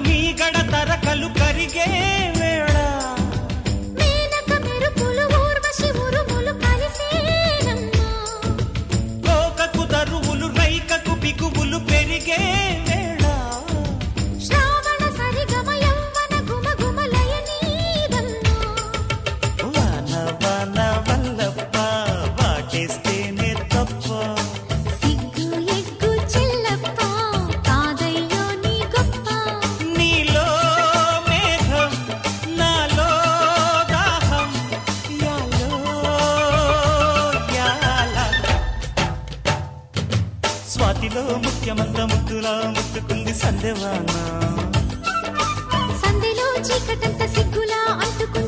మీ గడ తరకలు కరిగే వేళ మేనక మెరుపులు ఊర్వశి ఉరుములు కలిసేనమ్మా కోకకు దరువులు రైకకు బిగువులు పెరిగే వేళ శ్రావణ సరిగమ యవ్వన గుమ గుమలయ నీదమ్మా వాన వాన వల్లప్ప వాటేస్తేనే తప్ప సిగ్గు ఎగ్గు చెల్లప్ప కాదయ్యో నీ గొప్ప నీలో మేఘం నాలో దాహం యాలో యాల స్వాతిలో ముఖ్యమంత ముద్దులా ముట్టుకుంది సందేవాన సందెలో చీకటంత సిగ్గులా అంటుకుంది